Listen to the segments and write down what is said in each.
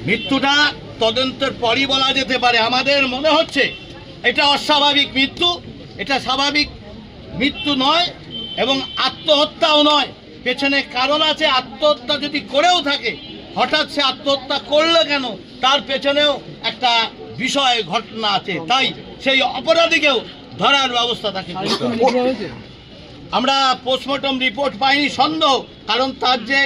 মৃত্যুটা তদন্তের পরই বলা যেতে পারে। আমাদের মনে হচ্ছে এটা অস্বাভাবিক মৃত্যু, এটা স্বাভাবিক মৃত্যু নয় এবং আত্মহত্যাও নয়। পেছনে কারণ আছে। আত্মহত্যা যদি করেও থাকে, হঠাৎ সে আত্মহত্যা করলো কেন, তার পেছনেও একটা বিষয় ঘটনা আছে। তাই সেই অপরাধীকেও ধরার ব্যবস্থা থাকে। আমরা পোস্টমর্টম রিপোর্ট পাইনি, সন্দেহ, কারণ তার যে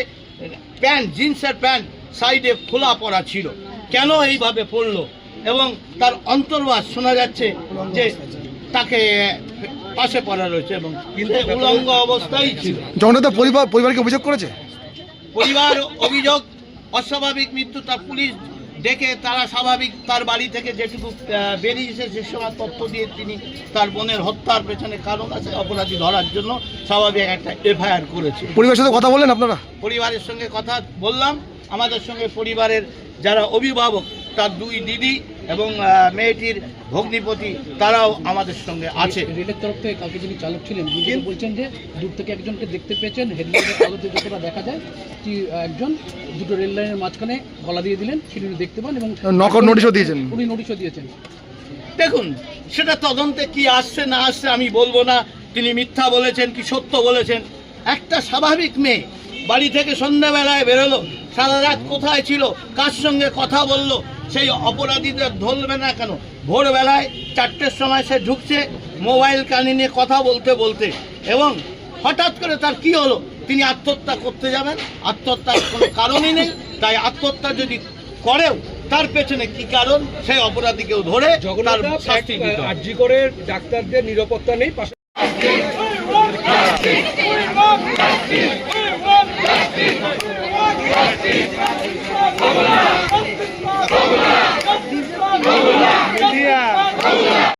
প্যান্ট, জিন্সের প্যান্ট সাইডে খোলা পড়া ছিল, কেন এইভাবে পড়লো, এবং তার অন্তর্বাস শোনা যাচ্ছে যে তাকে পাশে পড়া রয়েছে এবং উলঙ্গ অবস্থায় ছিল। জনতা পরিবারকে অভিযোগ করেছে, পরিবার অভিযোগ অস্বাভাবিক মৃত্যু। তার পুলিশ ডেকে তারা স্বাভাবিক তার বাড়ি থেকে যেটুকু বেরিয়েছে সে সময় তথ্য দিয়ে তিনি তার বোনের হত্যার পেছনে কারণ আছে, অপরাধী ধরার জন্য স্বাভাবিক একটা এফআইআর করেছে। পরিবারের সাথে কথা বললেন আপনারা? পরিবারের সঙ্গে কথা বললাম। আমাদের সঙ্গে পরিবারের যারা অভিভাবক, তার দুই দিদি এবং মেয়েটির ভগ্নিপতি, তারাও আমাদের সঙ্গে আছে। রেলের তরফ থেকে কালকে যিনি চালক ছিলেন তিনি বলছেন যে দূর থেকে একজনকে দেখতে পেয়েছেন, হেডলাইটের আলোতে যতটা দেখা যায় কি একজন দুটো রেল লাইনের মাঝখানে গলা দিয়ে দিলেন, সেটি দেখতে পান এবং নকল নোটিশও দিয়েছেন। উনি নোটিশও দিয়েছেন। দেখুন, সেটা তদন্তে কি আসছে না আসছে আমি বলবো না, তিনি মিথ্যা বলেছেন কি সত্য বলেছেন। একটা স্বাভাবিক মেয়ে বাড়ি থেকে সন্ধ্যাবেলায় বেরোলো, সারা রাত কোথায় ছিল, কার সঙ্গে কথা বললো, সেই অপরাধীদের ধরবে না কেন? ভোরবেলায় 4টের সময় সে ঢুকছে মোবাইল কানে নিয়ে কথা বলতে বলতে, এবং হঠাৎ করে তার কি হলো, তিনি আত্মহত্যা করতে যাবেন? আত্মহত্যার কোনো কারণই নেই। তাই আত্মহত্যা যদি করেও তার পেছনে কি কারণ, সেই অপরাধীকেও ধরে তার শাস্তি দিতে হবে। আরজি করে ডাক্তারদের নিরাপত্তা নেই।